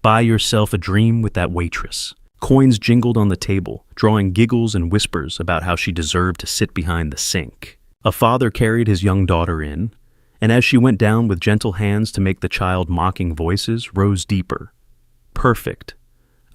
Buy yourself a dream with that waitress. Coins jingled on the table, drawing giggles and whispers about how she deserved to sit behind the sink. A father carried his young daughter in, and as she went down with gentle hands to make the child, mocking voices rose deeper. Perfect.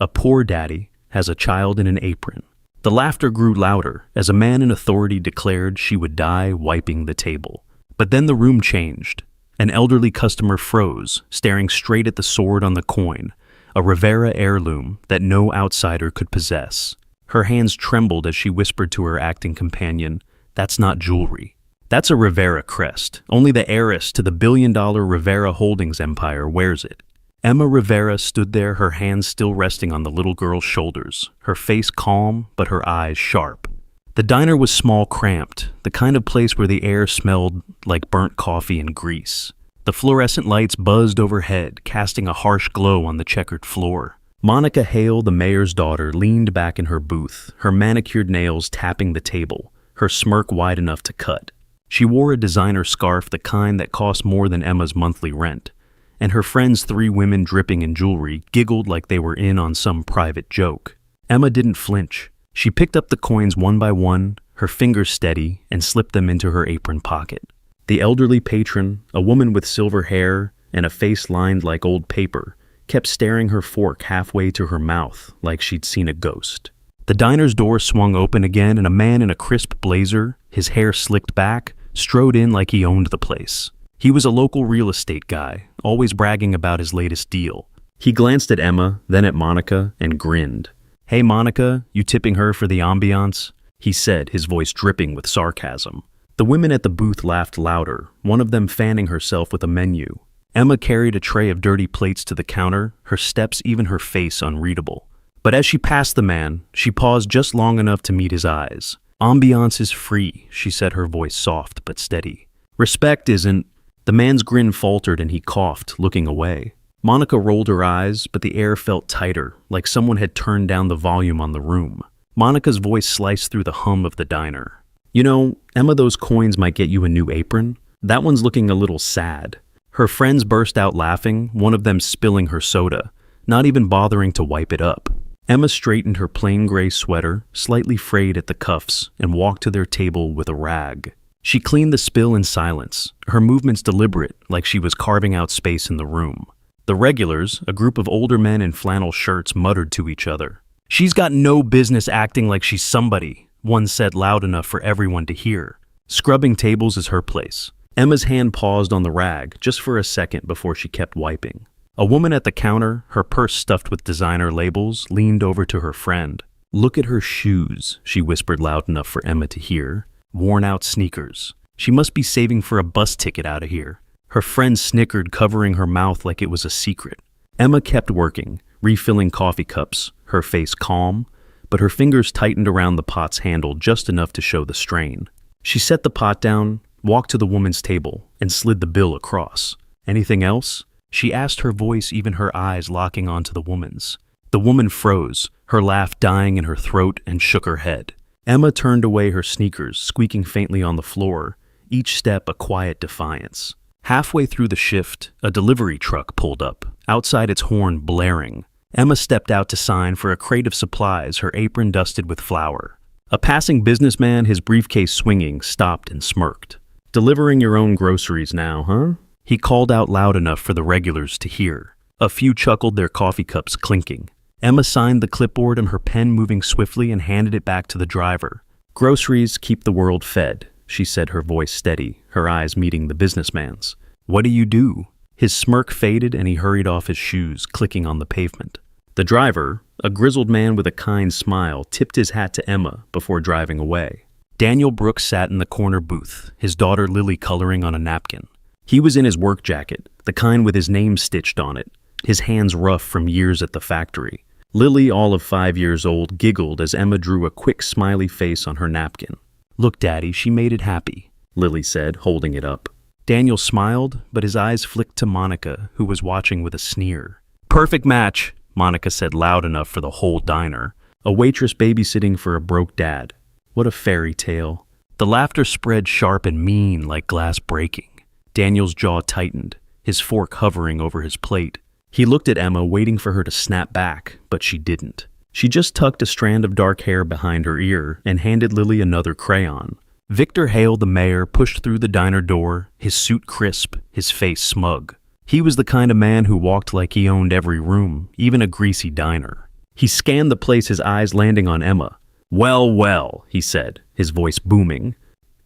A poor daddy has a child in an apron. The laughter grew louder as a man in authority declared she would die wiping the table. But then the room changed. An elderly customer froze, staring straight at the sword on the coin, a Rivera heirloom that no outsider could possess. Her hands trembled as she whispered to her acting companion, "That's not jewelry. That's a Rivera crest. Only the heiress to the billion-dollar Rivera Holdings empire wears it." Emma Rivera stood there, her hands still resting on the little girl's shoulders, her face calm but her eyes sharp. The diner was small, cramped, the kind of place where the air smelled like burnt coffee and grease. The fluorescent lights buzzed overhead, casting a harsh glow on the checkered floor. Monica Hale, the mayor's daughter, leaned back in her booth, her manicured nails tapping the table, her smirk wide enough to cut. She wore a designer scarf, the kind that cost more than Emma's monthly rent, and her friends, 3 women dripping in jewelry, giggled like they were in on some private joke. Emma didn't flinch. She picked up the coins one by one, her fingers steady, and slipped them into her apron pocket. The elderly patron, a woman with silver hair and a face lined like old paper, kept staring her fork halfway to her mouth like she'd seen a ghost. The diner's door swung open again, and a man in a crisp blazer, his hair slicked back, strode in like he owned the place. He was a local real estate guy, always bragging about his latest deal. He glanced at Emma, then at Monica, and grinned. "Hey Monica, you tipping her for the ambiance?" he said, his voice dripping with sarcasm. The women at the booth laughed louder, one of them fanning herself with a menu. Emma carried a tray of dirty plates to the counter, her steps, even her face, unreadable. But as she passed the man, she paused just long enough to meet his eyes. "Ambiance is free," she said, her voice soft but steady. "Respect isn't..." The man's grin faltered and he coughed, looking away. Monica rolled her eyes, but the air felt tighter, like someone had turned down the volume on the room. Monica's voice sliced through the hum of the diner. "You know, Emma, those coins might get you a new apron. That one's looking a little sad." Her friends burst out laughing, one of them spilling her soda, not even bothering to wipe it up. Emma straightened her plain gray sweater, slightly frayed at the cuffs, and walked to their table with a rag. She cleaned the spill in silence, her movements deliberate, like she was carving out space in the room. The regulars, a group of older men in flannel shirts, muttered to each other. "She's got no business acting like she's somebody," one said loud enough for everyone to hear. "Scrubbing tables is her place." Emma's hand paused on the rag, just for a second before she kept wiping. A woman at the counter, her purse stuffed with designer labels, leaned over to her friend. "Look at her shoes," she whispered loud enough for Emma to hear. "Worn-out sneakers. She must be saving for a bus ticket out of here." Her friend snickered, covering her mouth like it was a secret. Emma kept working, refilling coffee cups, her face calm, but her fingers tightened around the pot's handle just enough to show the strain. She set the pot down, walked to the woman's table, and slid the bill across. "Anything else?" she asked, her voice, even her eyes, locking onto the woman's. The woman froze, her laugh dying in her throat, and shook her head. Emma turned away, her sneakers squeaking faintly on the floor, each step a quiet defiance. Halfway through the shift, a delivery truck pulled up, outside its horn blaring. Emma stepped out to sign for a crate of supplies, her apron dusted with flour. A passing businessman, his briefcase swinging, stopped and smirked. "Delivering your own groceries now, huh?" he called out loud enough for the regulars to hear. A few chuckled, their coffee cups clinking. Emma signed the clipboard and her pen moving swiftly and handed it back to the driver. "Groceries keep the world fed," she said, her voice steady, her eyes meeting the businessman's. "What do you do?" His smirk faded and he hurried off, his shoes clicking on the pavement. The driver, a grizzled man with a kind smile, tipped his hat to Emma before driving away. Daniel Brooks sat in the corner booth, his daughter Lily coloring on a napkin. He was in his work jacket, the kind with his name stitched on it, his hands rough from years at the factory. Lily, all of 5 years old, giggled as Emma drew a quick smiley face on her napkin. "Look, Daddy, she made it happy," Lily said, holding it up. Daniel smiled, but his eyes flicked to Monica, who was watching with a sneer. "Perfect match," Monica said loud enough for the whole diner. "A waitress babysitting for a broke dad. What a fairy tale." The laughter spread sharp and mean like glass breaking. Daniel's jaw tightened, his fork hovering over his plate. He looked at Emma, waiting for her to snap back, but she didn't. She just tucked a strand of dark hair behind her ear and handed Lily another crayon. Victor Hale, the mayor, pushed through the diner door, his suit crisp, his face smug. He was the kind of man who walked like he owned every room, even a greasy diner. He scanned the place, his eyes landing on Emma. "Well, well," he said, his voice booming.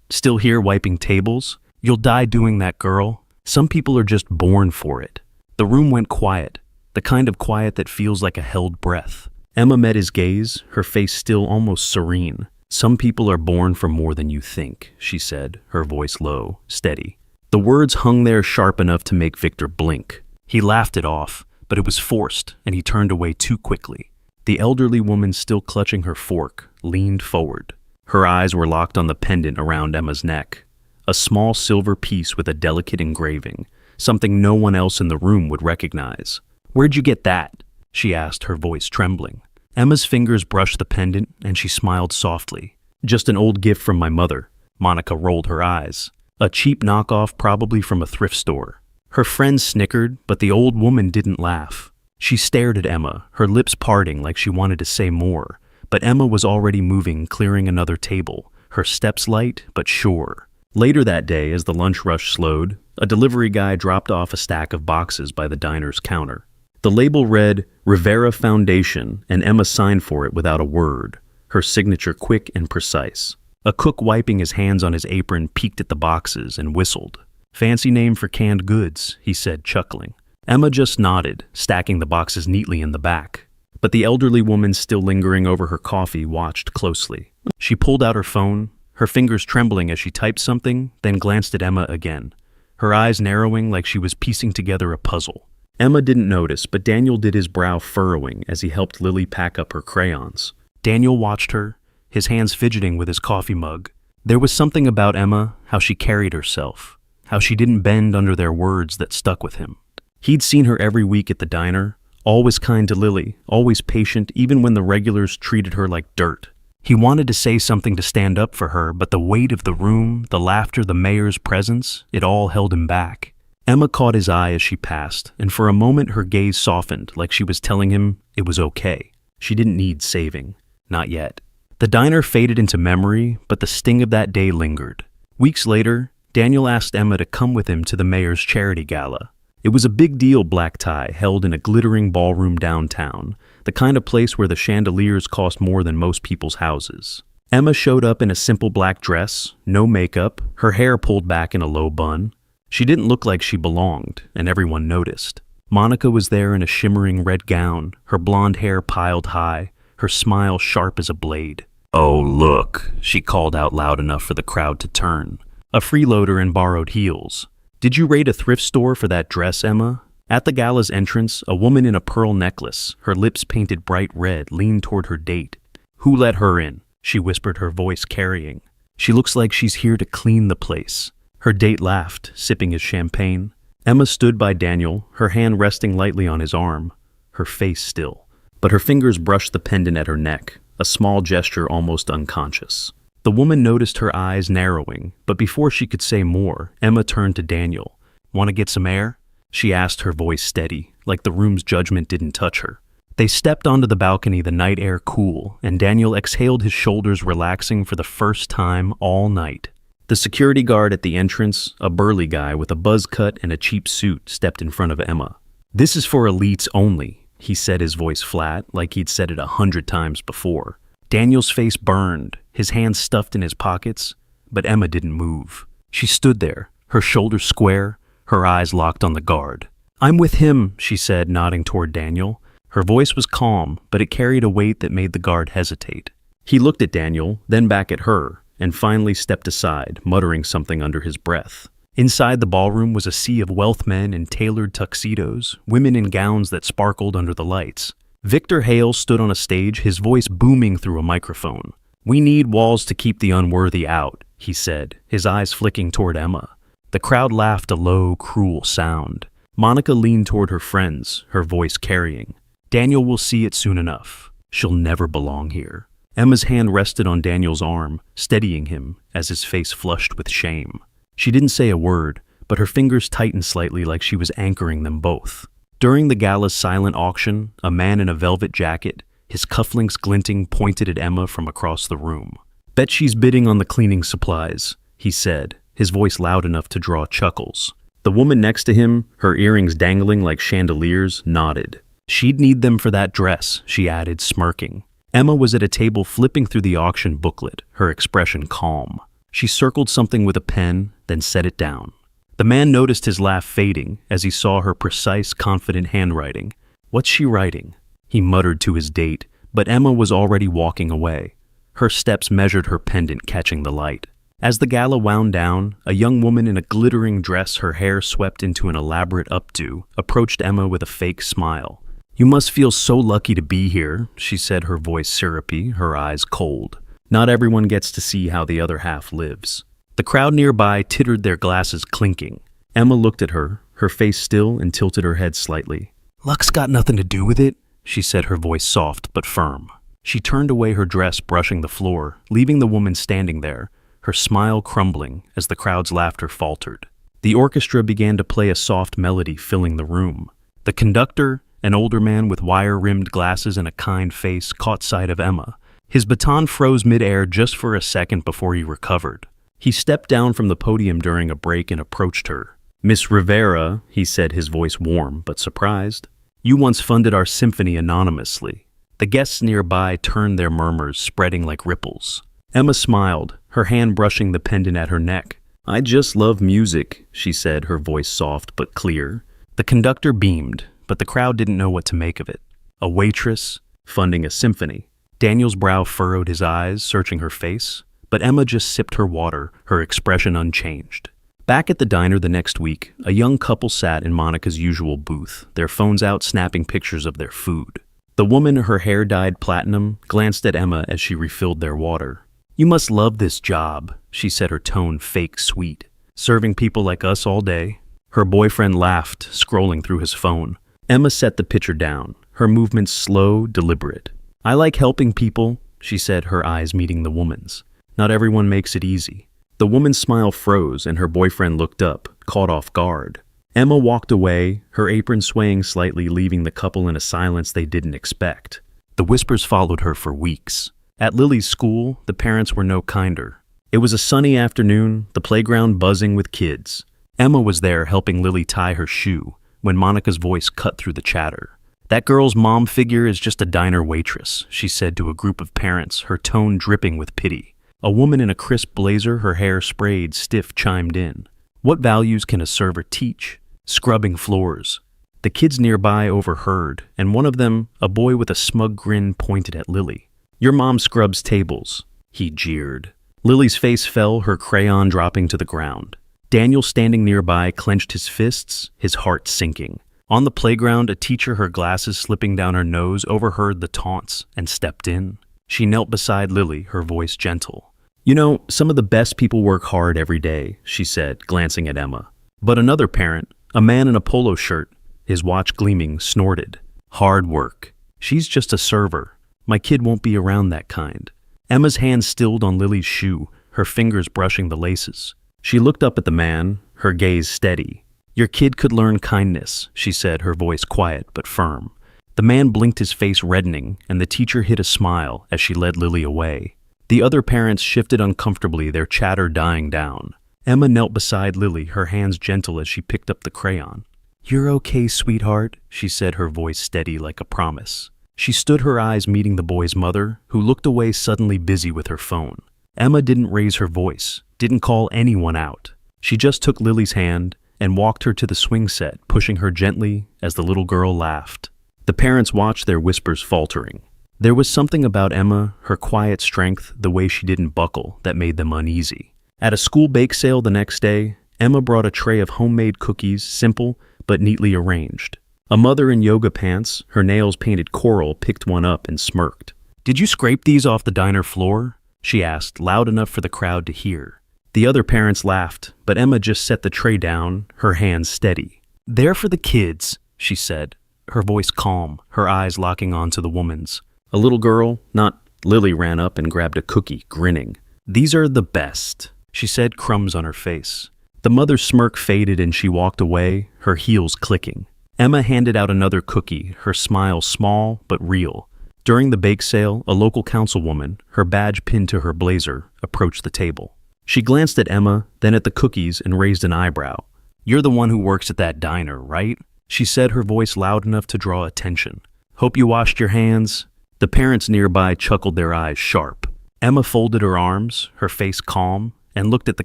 "Still here wiping tables? You'll die doing that, girl. Some people are just born for it." The room went quiet, the kind of quiet that feels like a held breath. Emma met his gaze, her face still almost serene. "Some people are born for more than you think," she said, her voice low, steady. The words hung there sharp enough to make Victor blink. He laughed it off, but it was forced, and he turned away too quickly. The elderly woman, still clutching her fork, leaned forward. Her eyes were locked on the pendant around Emma's neck. A small silver piece with a delicate engraving, something no one else in the room would recognize. "Where'd you get that?" she asked, her voice trembling. Emma's fingers brushed the pendant, and she smiled softly. "Just an old gift from my mother." Monica rolled her eyes. "A cheap knockoff, probably from a thrift store." Her friends snickered, but the old woman didn't laugh. She stared at Emma, her lips parting like she wanted to say more, but Emma was already moving, clearing another table, her steps light but sure. Later that day, as the lunch rush slowed, a delivery guy dropped off a stack of boxes by the diner's counter. The label read Rivera Foundation, and Emma signed for it without a word, her signature quick and precise. A cook wiping his hands on his apron peeked at the boxes and whistled. "Fancy name for canned goods," he said, chuckling. Emma just nodded, stacking the boxes neatly in the back. But the elderly woman, still lingering over her coffee, watched closely. She pulled out her phone, her fingers trembling as she typed something, then glanced at Emma again, her eyes narrowing like she was piecing together a puzzle. Emma didn't notice, but Daniel did, his brow furrowing as he helped Lily pack up her crayons. Daniel watched her, his hands fidgeting with his coffee mug. There was something about Emma, how she carried herself, how she didn't bend under their words, that stuck with him. He'd seen her every week at the diner, always kind to Lily, always patient, even when the regulars treated her like dirt. He wanted to say something to stand up for her, but the weight of the room, the laughter, the mayor's presence, it all held him back. Emma caught his eye as she passed, and for a moment her gaze softened, like she was telling him it was okay. She didn't need saving. Not yet. The diner faded into memory, but the sting of that day lingered. Weeks later, Daniel asked Emma to come with him to the mayor's charity gala. It was a big deal black tie held in a glittering ballroom downtown, the kind of place where the chandeliers cost more than most people's houses. Emma showed up in a simple black dress, no makeup, her hair pulled back in a low bun. She didn't look like she belonged, and everyone noticed. Monica was there in a shimmering red gown, her blonde hair piled high, her smile sharp as a blade. "Oh, look," she called out loud enough for the crowd to turn. A freeloader in borrowed heels. "Did you raid a thrift store for that dress, Emma?" At the gala's entrance, a woman in a pearl necklace, her lips painted bright red, leaned toward her date. "Who let her in?" she whispered, her voice carrying. "She looks like she's here to clean the place." Her date laughed, sipping his champagne. Emma stood by Daniel, her hand resting lightly on his arm, her face still. But her fingers brushed the pendant at her neck, a small gesture almost unconscious. The woman noticed her eyes narrowing, but before she could say more, Emma turned to Daniel. "Want to get some air?" she asked, her voice steady, like the room's judgment didn't touch her. They stepped onto the balcony, the night air cool, and Daniel exhaled, his shoulders relaxing for the first time all night. The security guard at the entrance, a burly guy with a buzz cut and a cheap suit, stepped in front of Emma. "This is for elites only," he said, his voice flat, like he'd said it 100 times before. Daniel's face burned, his hands stuffed in his pockets, but Emma didn't move. She stood there, her shoulders square, her eyes locked on the guard. "I'm with him," she said, nodding toward Daniel. Her voice was calm, but it carried a weight that made the guard hesitate. He looked at Daniel, then back at her, and finally stepped aside, muttering something under his breath. Inside the ballroom was a sea of wealth men in tailored tuxedos, women in gowns that sparkled under the lights. Victor Hale stood on a stage, his voice booming through a microphone. "We need walls to keep the unworthy out," he said, his eyes flicking toward Emma. The crowd laughed, a low, cruel sound. Monica leaned toward her friends, her voice carrying. "Daniel will see it soon enough. She'll never belong here." Emma's hand rested on Daniel's arm, steadying him as his face flushed with shame. She didn't say a word, but her fingers tightened slightly, like she was anchoring them both. During the gala's silent auction, a man in a velvet jacket, his cufflinks glinting, pointed at Emma from across the room. "Bet she's bidding on the cleaning supplies," he said, his voice loud enough to draw chuckles. The woman next to him, her earrings dangling like chandeliers, nodded. "She'd need them for that dress," she added, smirking. Emma was at a table flipping through the auction booklet, her expression calm. She circled something with a pen, then set it down. The man noticed his laugh fading as he saw her precise, confident handwriting. "What's she writing?" he muttered to his date, but Emma was already walking away. Her steps measured her pendant catching the light. As the gala wound down, a young woman in a glittering dress, her hair swept into an elaborate updo, approached Emma with a fake smile. "You must feel so lucky to be here," she said, her voice syrupy, her eyes cold. "Not everyone gets to see how the other half lives." The crowd nearby tittered, their glasses clinking. Emma looked at her, her face still, and tilted her head slightly. "Luck's got nothing to do with it," she said, her voice soft but firm. She turned away, her dress brushing the floor, leaving the woman standing there, her smile crumbling as the crowd's laughter faltered. The orchestra began to play a soft melody, filling the room. The conductor, an older man with wire-rimmed glasses and a kind face, caught sight of Emma. His baton froze mid-air just for a second before he recovered. He stepped down from the podium during a break and approached her. "Miss Rivera," he said, his voice warm but surprised, "you once funded our symphony anonymously." The guests nearby turned, their murmurs spreading like ripples. Emma smiled, her hand brushing the pendant at her neck. "I just love music," she said, her voice soft but clear. The conductor beamed, but the crowd didn't know what to make of it. A waitress, funding a symphony. Daniel's brow furrowed, his eyes searching her face, but Emma just sipped her water, her expression unchanged. Back at the diner the next week, a young couple sat in Monica's usual booth, their phones out snapping pictures of their food. The woman, her hair dyed platinum, glanced at Emma as she refilled their water. "You must love this job," she said, her tone fake sweet. "Serving people like us all day." Her boyfriend laughed, scrolling through his phone. Emma set the pitcher down, her movements slow, deliberate. "I like helping people," she said, her eyes meeting the woman's. "Not everyone makes it easy." The woman's smile froze and her boyfriend looked up, caught off guard. Emma walked away, her apron swaying slightly, leaving the couple in a silence they didn't expect. The whispers followed her for weeks. At Lily's school, the parents were no kinder. It was a sunny afternoon, the playground buzzing with kids. Emma was there helping Lily tie her shoe when Monica's voice cut through the chatter. "That girl's mom figure is just a diner waitress," she said to a group of parents, her tone dripping with pity. A woman in a crisp blazer, her hair sprayed stiff, chimed in. "What values can a server teach? Scrubbing floors." The kids nearby overheard, and one of them, a boy with a smug grin, pointed at Lily. "Your mom scrubs tables," he jeered. Lily's face fell, her crayon dropping to the ground. Daniel, standing nearby, clenched his fists, his heart sinking. On the playground, a teacher, her glasses slipping down her nose, overheard the taunts and stepped in. She knelt beside Lily, her voice gentle. "You know, some of the best people work hard every day," she said, glancing at Emma. But another parent, a man in a polo shirt, his watch gleaming, snorted. "Hard work. She's just a server. My kid won't be around that kind." Emma's hand stilled on Lily's shoe, her fingers brushing the laces. She looked up at the man, her gaze steady. "Your kid could learn kindness," she said, her voice quiet but firm. The man blinked, his face reddening, and the teacher hid a smile as she led Lily away. The other parents shifted uncomfortably, their chatter dying down. Emma knelt beside Lily, her hands gentle as she picked up the crayon. "You're okay, sweetheart," she said, her voice steady like a promise. She stood, her eyes meeting the boy's mother, who looked away, suddenly busy with her phone. Emma didn't raise her voice, didn't call anyone out. She just took Lily's hand and walked her to the swing set, pushing her gently as the little girl laughed. The parents watched, their whispers faltering. There was something about Emma, her quiet strength, the way she didn't buckle, that made them uneasy. At a school bake sale the next day, Emma brought a tray of homemade cookies, simple but neatly arranged. A mother in yoga pants, her nails painted coral, picked one up and smirked. "Did you scrape these off the diner floor?" she asked, loud enough for the crowd to hear. The other parents laughed, but Emma just set the tray down, her hands steady. "They're for the kids," she said, her voice calm, her eyes locking onto the woman's. A little girl, not Lily, ran up and grabbed a cookie, grinning. "These are the best," she said, crumbs on her face. The mother's smirk faded and she walked away, her heels clicking. Emma handed out another cookie, her smile small but real. During the bake sale, a local councilwoman, her badge pinned to her blazer, approached the table. She glanced at Emma, then at the cookies, and raised an eyebrow. "You're the one who works at that diner, right?" she said, her voice loud enough to draw attention. "Hope you washed your hands." The parents nearby chuckled, their eyes sharp. Emma folded her arms, her face calm, and looked at the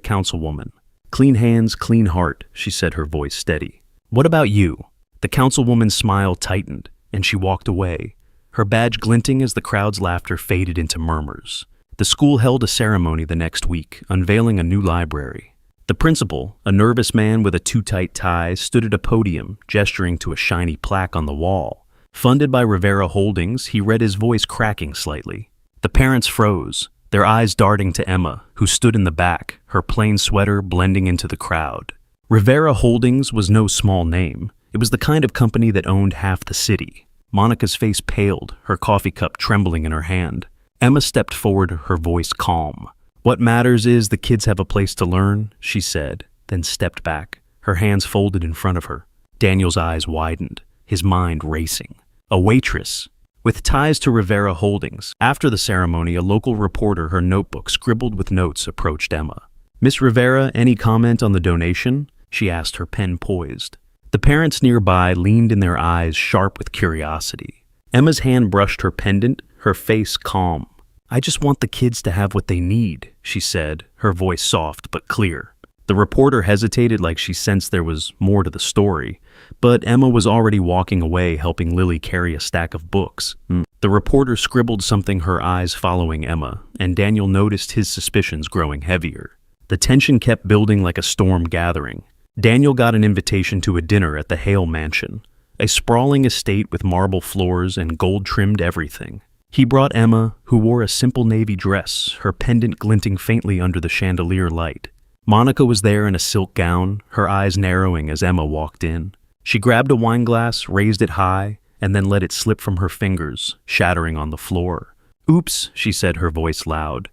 councilwoman. "Clean hands, clean heart," she said, her voice steady. "What about you?" The councilwoman's smile tightened, and she walked away, her badge glinting as the crowd's laughter faded into murmurs. The school held a ceremony the next week, unveiling a new library. The principal, a nervous man with a too-tight tie, stood at a podium, gesturing to a shiny plaque on the wall. Funded by Rivera Holdings, he read, his voice cracking slightly. The parents froze, their eyes darting to Emma, who stood in the back, her plain sweater blending into the crowd. Rivera Holdings was no small name. It was the kind of company that owned half the city. Monica's face paled, her coffee cup trembling in her hand. Emma stepped forward, her voice calm. "What matters is the kids have a place to learn," she said, then stepped back, her hands folded in front of her. Daniel's eyes widened, his mind racing. A waitress, with ties to Rivera Holdings. After the ceremony, a local reporter, her notebook scribbled with notes, approached Emma. "Miss Rivera, any comment on the donation?" she asked, her pen poised. The parents nearby leaned in, their eyes sharp with curiosity. Emma's hand brushed her pendant, her face calm. "I just want the kids to have what they need," she said, her voice soft but clear. The reporter hesitated, like she sensed there was more to the story, but Emma was already walking away, helping Lily carry a stack of books. The reporter scribbled something, her eyes following Emma, and Daniel noticed his suspicions growing heavier. The tension kept building like a storm gathering. Daniel got an invitation to a dinner at the Hale Mansion, a sprawling estate with marble floors and gold-trimmed everything. He brought Emma, who wore a simple navy dress, her pendant glinting faintly under the chandelier light. Monica was there in a silk gown, her eyes narrowing as Emma walked in. She grabbed a wine glass, raised it high, and then let it slip from her fingers, shattering on the floor. "Oops," she said, her voice loud.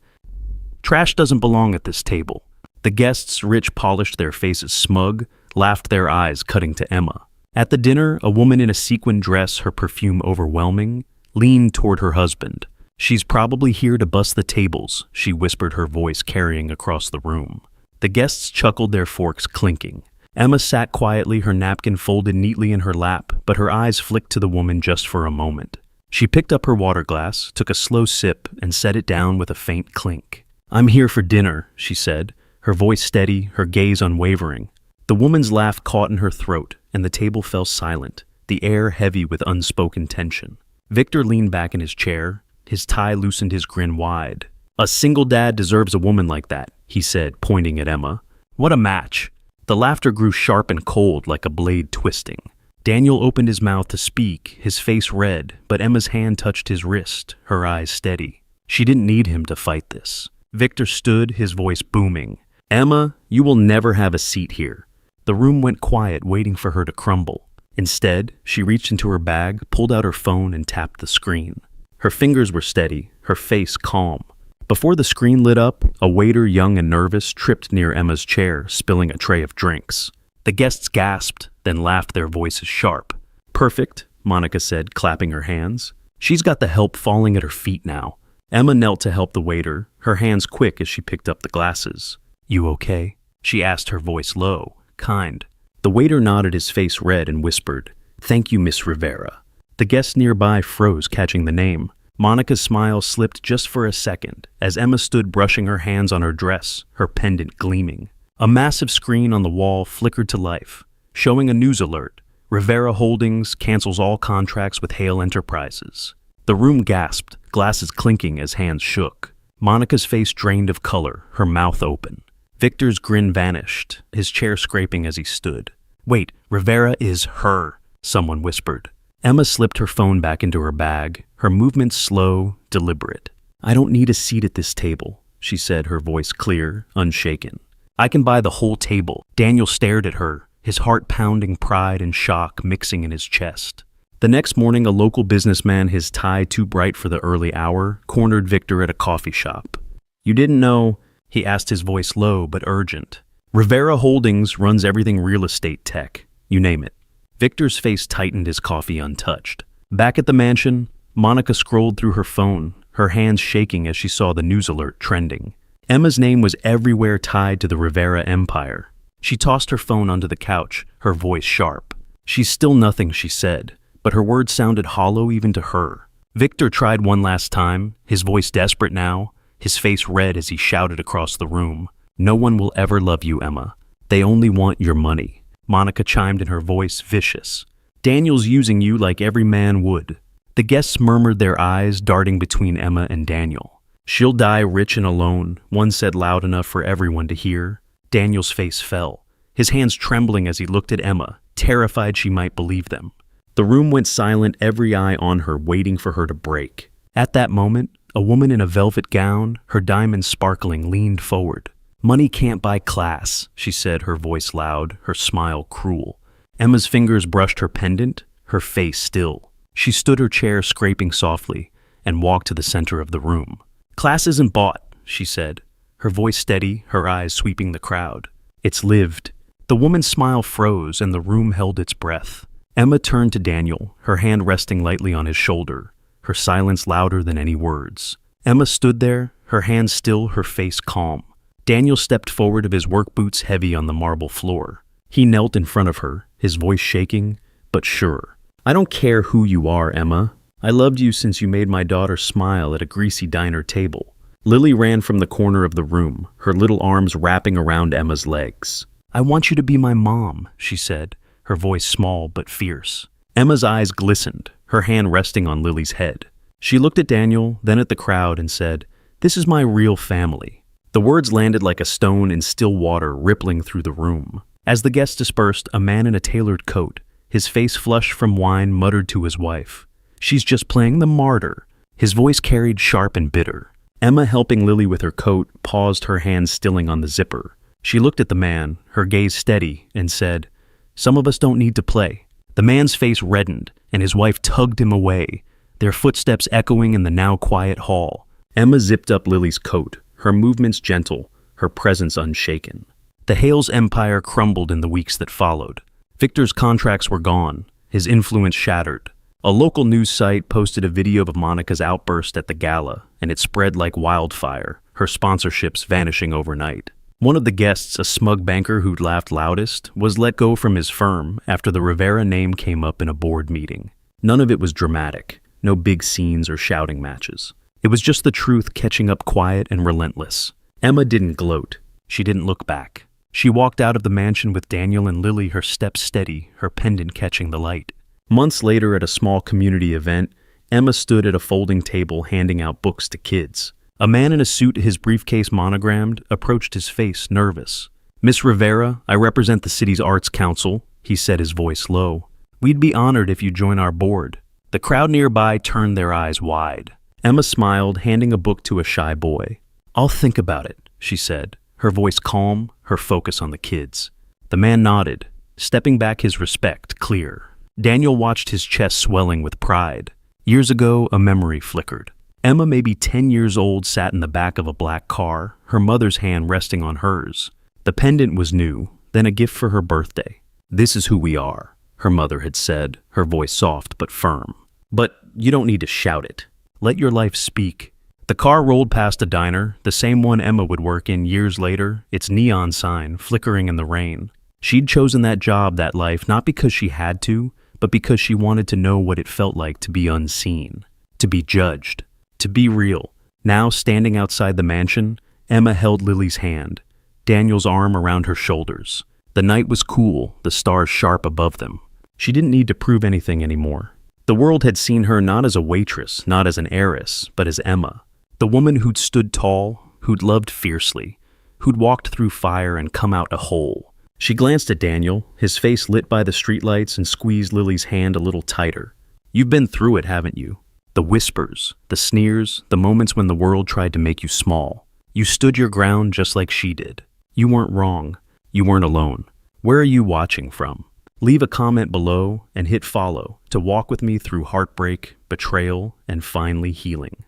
"Trash doesn't belong at this table." The guests, rich, polished, their faces smug, laughed, their eyes cutting to Emma. At the dinner, a woman in a sequin dress, her perfume overwhelming, leaned toward her husband. "She's probably here to bust the tables," she whispered, her voice carrying across the room. The guests chuckled, their forks clinking. Emma sat quietly, her napkin folded neatly in her lap, but her eyes flicked to the woman just for a moment. She picked up her water glass, took a slow sip, and set it down with a faint clink. "I'm here for dinner," she said, her voice steady, her gaze unwavering. The woman's laugh caught in her throat, and the table fell silent, the air heavy with unspoken tension. Victor leaned back in his chair, his tie loosened, his grin wide. "A single dad deserves a woman like that," he said, pointing at Emma. "What a match!" The laughter grew sharp and cold, like a blade twisting. Daniel opened his mouth to speak, his face red, but Emma's hand touched his wrist, her eyes steady. She didn't need him to fight this. Victor stood, his voice booming. "Emma, you will never have a seat here." The room went quiet, waiting for her to crumble. Instead, she reached into her bag, pulled out her phone, and tapped the screen. Her fingers were steady, her face calm. Before the screen lit up, a waiter, young and nervous, tripped near Emma's chair, spilling a tray of drinks. The guests gasped, then laughed, their voices sharp. "Perfect," Monica said, clapping her hands. "She's got the help falling at her feet now." Emma knelt to help the waiter, her hands quick as she picked up the glasses. "You okay?" she asked, her voice low, kind. The waiter nodded, his face red, and whispered, "Thank you, Miss Rivera." The guests nearby froze, catching the name. Monica's smile slipped just for a second, as Emma stood brushing her hands on her dress, her pendant gleaming. A massive screen on the wall flickered to life, showing a news alert. Rivera Holdings cancels all contracts with Hale Enterprises. The room gasped, glasses clinking as hands shook. Monica's face drained of color, her mouth open. Victor's grin vanished, his chair scraping as he stood. "Wait, Rivera is her," someone whispered. Emma slipped her phone back into her bag, her movements slow, deliberate. "I don't need a seat at this table," she said, her voice clear, unshaken. "I can buy the whole table." Daniel stared at her, his heart pounding, pride and shock mixing in his chest. The next morning, a local businessman, his tie too bright for the early hour, cornered Victor at a coffee shop. "You didn't know?" he asked, his voice low but urgent. "Rivera Holdings runs everything real estate, tech, you name it." Victor's face tightened, his coffee untouched. Back at the mansion, Monica scrolled through her phone, her hands shaking as she saw the news alert trending. Emma's name was everywhere tied to the Rivera empire. She tossed her phone onto the couch, her voice sharp. "She's still nothing," she said, but her words sounded hollow even to her. Victor tried one last time, his voice desperate now, his face red as he shouted across the room. "No one will ever love you, Emma. They only want your money." Monica chimed in, her voice vicious. "Daniel's using you like every man would." The guests murmured, their eyes darting between Emma and Daniel. "She'll die rich and alone," one said loud enough for everyone to hear. Daniel's face fell, his hands trembling as he looked at Emma, terrified she might believe them. The room went silent, every eye on her, waiting for her to break. At that moment, a woman in a velvet gown, her diamonds sparkling, leaned forward. "Money can't buy class," she said, her voice loud, her smile cruel. Emma's fingers brushed her pendant, her face still. She stood her chair, scraping softly, and walked to the center of the room. "Class isn't bought," she said, her voice steady, her eyes sweeping the crowd. "It's lived." The woman's smile froze, and the room held its breath. Emma turned to Daniel, her hand resting lightly on his shoulder, her silence louder than any words. Emma stood there, her hands still, her face calm. Daniel stepped forward, of his work boots heavy on the marble floor. He knelt in front of her, his voice shaking, but sure. "I don't care who you are, Emma. I loved you since you made my daughter smile at a greasy diner table." Lily ran from the corner of the room, her little arms wrapping around Emma's legs. "I want you to be my mom," she said, her voice small but fierce. Emma's eyes glistened, her hand resting on Lily's head. She looked at Daniel, then at the crowd, and said, "This is my real family." The words landed like a stone in still water, rippling through the room. As the guests dispersed, a man in a tailored coat, his face flushed from wine, muttered to his wife, "She's just playing the martyr." His voice carried sharp and bitter. Emma, helping Lily with her coat, paused, her hands stilling on the zipper. She looked at the man, her gaze steady, and said, "Some of us don't need to play." The man's face reddened, and his wife tugged him away, their footsteps echoing in the now quiet hall. Emma zipped up Lily's coat, her movements gentle, her presence unshaken. The Hales empire crumbled in the weeks that followed. Victor's contracts were gone, his influence shattered. A local news site posted a video of Monica's outburst at the gala, and it spread like wildfire, her sponsorships vanishing overnight. One of the guests, a smug banker who'd laughed loudest, was let go from his firm after the Rivera name came up in a board meeting. None of it was dramatic, no big scenes or shouting matches. It was just the truth catching up, quiet and relentless. Emma didn't gloat. She didn't look back. She walked out of the mansion with Daniel and Lily, her steps steady, her pendant catching the light. Months later, at a small community event, Emma stood at a folding table handing out books to kids. A man in a suit, his briefcase monogrammed, approached, his face nervous. "Miss Rivera, I represent the city's Arts Council," he said, his voice low. "We'd be honored if you join our board." The crowd nearby turned their eyes wide. Emma smiled, handing a book to a shy boy. "I'll think about it," she said, her voice calm, her focus on the kids. The man nodded, stepping back, his respect clear. Daniel watched, his chest swelling with pride. Years ago, a memory flickered. Emma, maybe 10 years old, sat in the back of a black car, her mother's hand resting on hers. The pendant was new, then a gift for her birthday. "This is who we are," her mother had said, her voice soft but firm. "But you don't need to shout it. Let your life speak." The car rolled past a diner, the same one Emma would work in years later, its neon sign flickering in the rain. She'd chosen that job, that life, not because she had to, but because she wanted to know what it felt like to be unseen, to be judged, to be real. Now, standing outside the mansion, Emma held Lily's hand, Daniel's arm around her shoulders. The night was cool, the stars sharp above them. She didn't need to prove anything anymore. The world had seen her not as a waitress, not as an heiress, but as Emma, the woman who'd stood tall, who'd loved fiercely, who'd walked through fire and come out whole. She glanced at Daniel, his face lit by the streetlights, and squeezed Lily's hand a little tighter. "You've been through it, haven't you? The whispers, the sneers, the moments when the world tried to make you small. You stood your ground just like she did. You weren't wrong. You weren't alone. Where are you watching from? Leave a comment below and hit follow to walk with me through heartbreak, betrayal, and finally healing.